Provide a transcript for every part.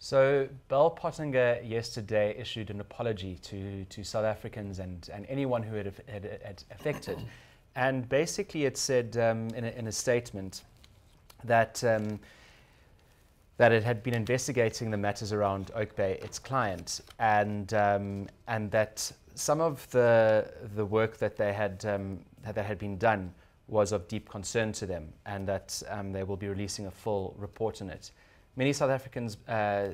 So Bell Pottinger yesterday issued an apology to South Africans and anyone who had affected. And basically it said in a statement that, that it had been investigating the matters around Oak Bay, its client, and that some of the work that they had been done was of deep concern to them, and that they will be releasing a full report on it. Many South Africans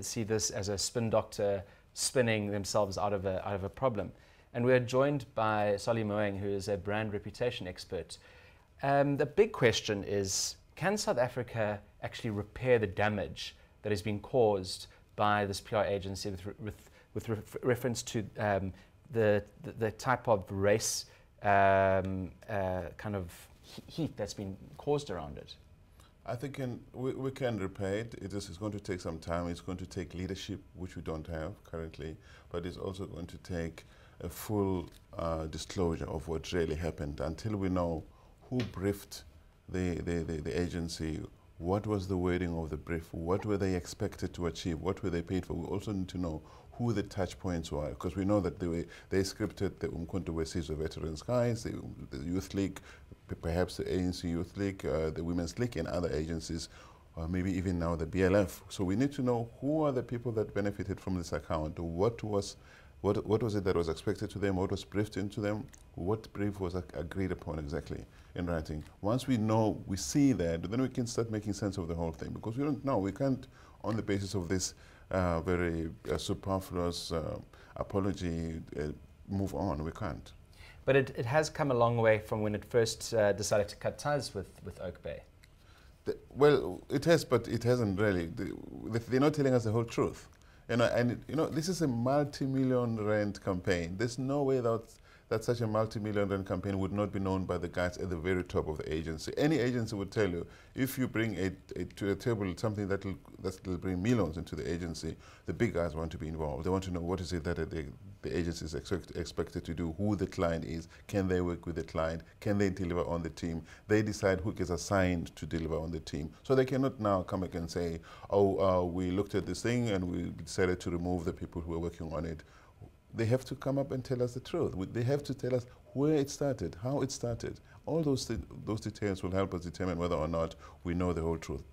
see this as a spin doctor spinning themselves out of a problem. And we're joined by Solly Moeng, who is a brand reputation expert. The big question is, can South Africa actually repair the damage that has been caused by this PR agency with reference to the type of race kind of heat that's been caused around it? I think we can repair it. It's going to take some time. It's going to take leadership, which we don't have currently, but it's also going to take a full disclosure of what really happened. Until we know who briefed the agency, what was the wording of the brief, what were they expected to achieve, what were they paid for. We also need to know who the touch points were, because we know that they scripted the Umkhonto weSizwe Veterans Guys, the Youth League, perhaps the ANC Youth League, the Women's League, and other agencies, or maybe even now the BLF. So we need to know who are the people that benefited from this account. What was it that was expected to them? What was briefed into them? What brief was agreed upon exactly in writing? Once we know, we see that, then we can start making sense of the whole thing, because we don't know. We can't, on the basis of this very superfluous apology, move on. We can't. But it has come a long way from when it first decided to cut ties with Oak Bay. Well, it has, but it hasn't really. They're not telling us the whole truth. This is a multi-million rand campaign. There's no way that such a multi-million rand campaign would not be known by the guys at the very top of the agency. Any agency would tell you, if you bring to a table something that will bring millions into the agency, the big guys want to be involved. They want to know what is it that the agency is expected to do, who the client is, can they work with the client, can they deliver on the team. They decide who gets assigned to deliver on the team. So they cannot now come back and say, oh, we looked at this thing and we decided to remove the people who are working on it. They have to come up and tell us the truth. They have to tell us where it started, how it started. All those details will help us determine whether or not we know the whole truth.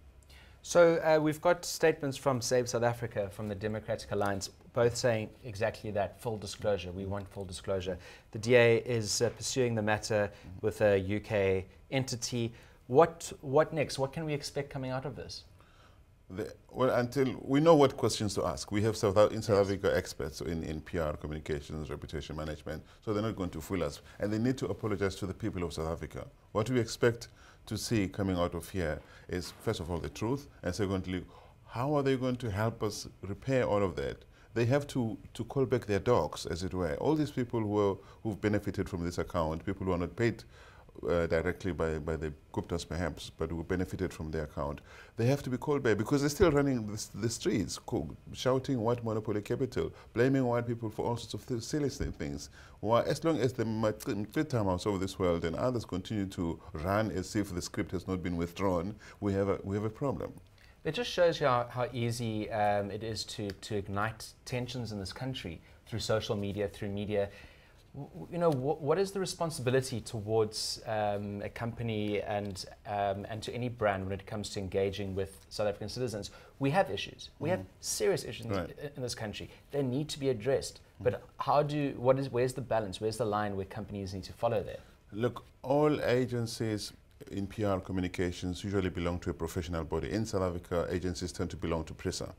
So we've got statements from Save South Africa, from the Democratic Alliance, both saying exactly that, full disclosure. We want full disclosure. The DA is pursuing the matter with a UK entity. What next? What can we expect coming out of this? Well, until we know what questions to ask. We have in South Africa experts in PR, communications, reputation management, so they're not going to fool us. And they need to apologize to the people of South Africa. What we expect to see coming out of here is, first of all, the truth, and secondly, how are they going to help us repair all of that? They have to call back their dogs, as it were. All these people who've benefited from this account, people who are not paid directly by the Guptas perhaps, but who benefited from their account, they have to be called back, because they're still running the streets, shouting white monopoly capital, blaming white people for all sorts of silly things. Well, as long as the Mfetamos of this world and others continue to run as if the script has not been withdrawn, we have a problem. It just shows you how easy it is to ignite tensions in this country through social media, through media. What is the responsibility towards a company and to any brand when it comes to engaging with South African citizens? We have issues. We have serious issues in this country. They need to be addressed. But where's the balance? Where's the line where companies need to follow there? Look, all agencies in PR communications usually belong to a professional body. In South Africa, agencies tend to belong to PRISA.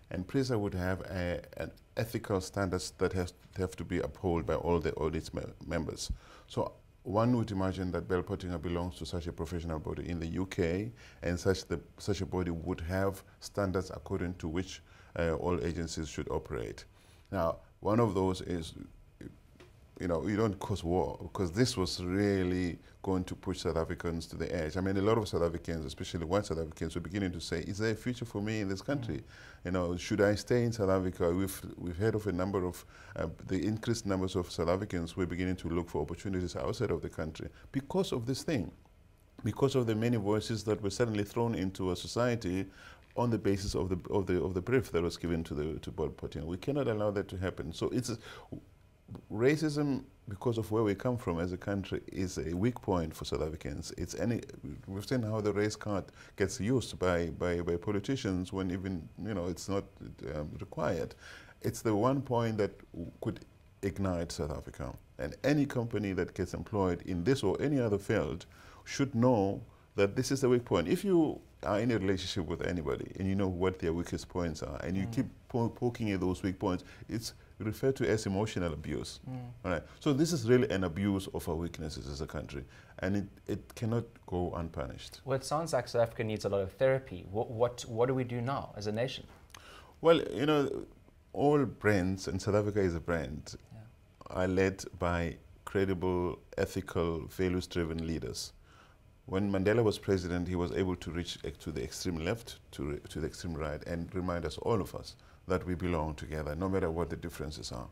And PRISA would have an ethical standards that have to be upheld by all the audit members. So one would imagine that Bell Pottinger belongs to such a professional body in the UK, and such a body would have standards according to which all agencies should operate. Now, one of those is, you don't cause war, because this was really going to push South Africans to the edge. I mean, a lot of South Africans, especially white South Africans, were beginning to say, is there a future for me in this country? Should I stay in South Africa? We've heard of a number of, the increased numbers of South Africans who are beginning to look for opportunities outside of the country because of this thing, because of the many voices that were suddenly thrown into a society on the basis of the brief that was given to Bell Pottinger. We cannot allow that to happen. So racism, because of where we come from as a country, is a weak point for South Africans. We've seen how the race card gets used by politicians when even it's not required. It's the one point that could ignite South Africa. And any company that gets employed in this or any other field should know that this is the weak point. If you are in a relationship with anybody and you know what their weakest points are, and you keep poking at those weak points, it's referred to as emotional abuse. All right. So this is really an abuse of our weaknesses as a country, and it cannot go unpunished. Well, it sounds like South Africa needs a lot of therapy. What do we do now as a nation? Well, all brands, and South Africa is a brand, are led by credible, ethical, values-driven leaders. When Mandela was president, he was able to reach to the extreme left, to the extreme right, and remind us, all of us, that we belong together, no matter what the differences are.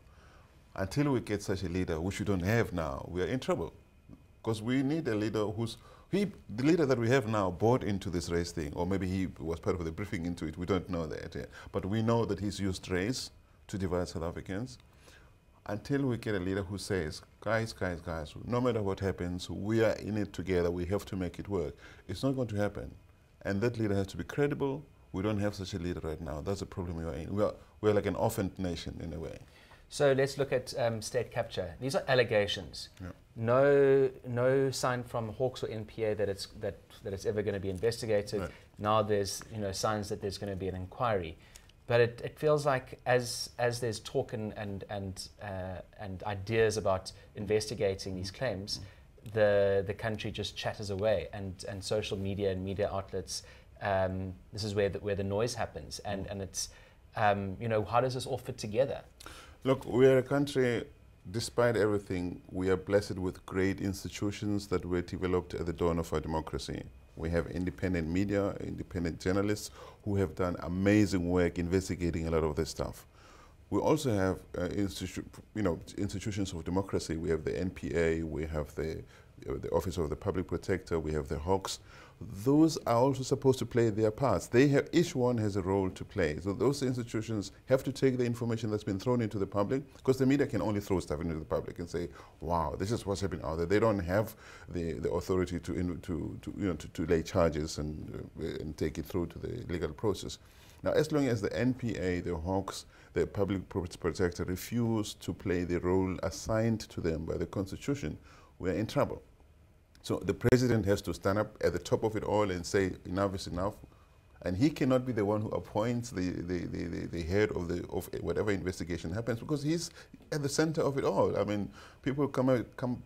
Until we get such a leader, which we don't have now, we are in trouble. Because we need a leader the leader that we have now bought into this race thing, or maybe he was part of the briefing into it, we don't know that yet. But we know that he's used race to divide South Africans. Until we get a leader who says, guys, no matter what happens, we are in it together, we have to make it work. It's not going to happen. And that leader has to be credible. We don't have such a leader right now. That's the problem we are in. We're like an orphaned nation in a way. So let's look at state capture. These are allegations. Yeah. No sign from Hawks or NPA that it's ever going to be investigated. Right. Now there's signs that there's going to be an inquiry. But it feels like as there's talk and ideas about investigating these claims, the country just chatters away, and social media and media outlets. This is where the noise happens, and it's how does this all fit together? Look, we are a country. Despite everything, we are blessed with great institutions that were developed at the dawn of our democracy. We have independent media, independent journalists who have done amazing work investigating a lot of this stuff. We also have institutions of democracy. We have the NPA, we have the Office of the Public Protector, we have the Hawks. Those are also supposed to play their parts. Each one has a role to play. So those institutions have to take the information that's been thrown into the public, because the media can only throw stuff into the public and say, wow, this is what's happening out there. They don't have the authority to lay charges and take it through to the legal process. Now, as long as the NPA, the Hawks, the Public Protector refuse to play the role assigned to them by the Constitution, we're in trouble. So the president has to stand up at the top of it all and say, enough is enough. And he cannot be the one who appoints the head of whatever investigation happens, because he's at the center of it all. I mean, people come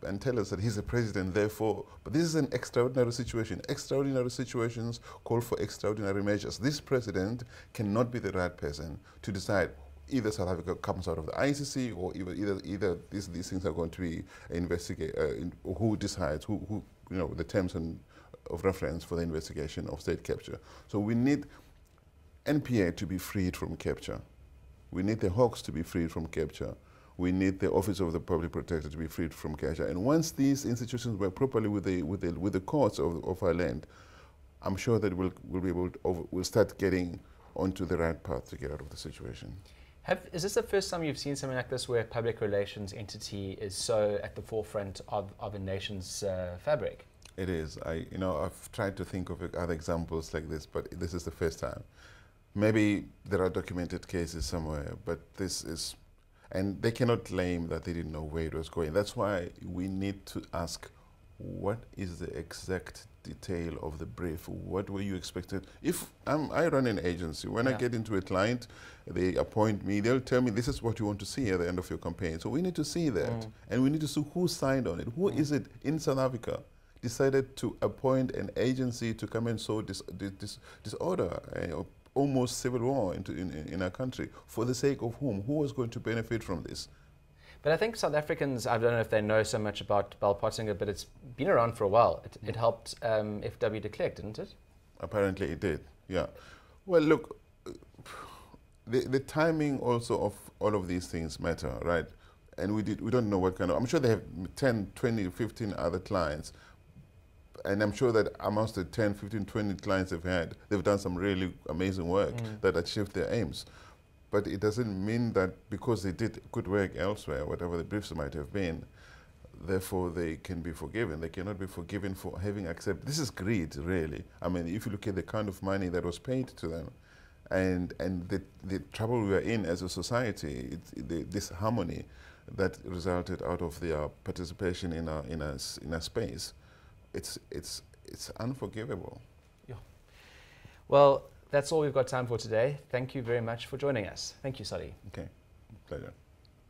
and tell us that he's the president, therefore, but this is an extraordinary situation. Extraordinary situations call for extraordinary measures. This president cannot be the right person to decide either South Africa comes out of the ICC, or either these things are going to be investigated. Who decides who the terms of reference for the investigation of state capture? So we need NPA to be freed from capture. We need the Hawks to be freed from capture. We need the Office of the Public Protector to be freed from capture. And once these institutions work properly with the courts of our land, I'm sure that we'll start getting onto the right path to get out of the situation. Is this the first time you've seen something like this, where a public relations entity is so at the forefront of a nation's fabric? It is. I've tried to think of other examples like this, but this is the first time. Maybe there are documented cases somewhere, but this is, and they cannot claim that they didn't know where it was going. That's why we need to ask, what is the exact detail of the brief? What were you expected? If I run an agency, when I get into a client, they appoint me, they'll tell me this is what you want to see at the end of your campaign. So we need to see that. And we need to see who signed on it. Who is it in South Africa decided to appoint an agency to come and sow disorder, almost civil war in our country? For the sake of whom? Who was going to benefit from this? But I think South Africans, I don't know if they know so much about Bell Pottinger, but it's been around for a while. It helped FW de Klerk, didn't it? Apparently it did, yeah. Well, look, the timing also of all of these things matter, right? And we don't know what kind of, I'm sure they have 10, 20, 15 other clients. and I'm sure that amongst the 10, 15, 20 clients they've done some really amazing work that achieved their aims. But it doesn't mean that because they did good work elsewhere, whatever the briefs might have been, therefore they can be forgiven. They cannot be forgiven for having accepted. This is greed, really. I mean, if you look at the kind of money that was paid to them, and the trouble we are in as a society, this harmony that resulted out of their participation in a space, it's unforgivable. Yeah. Well, that's all we've got time for today. Thank you very much for joining us. Thank you, Sally. Okay, pleasure.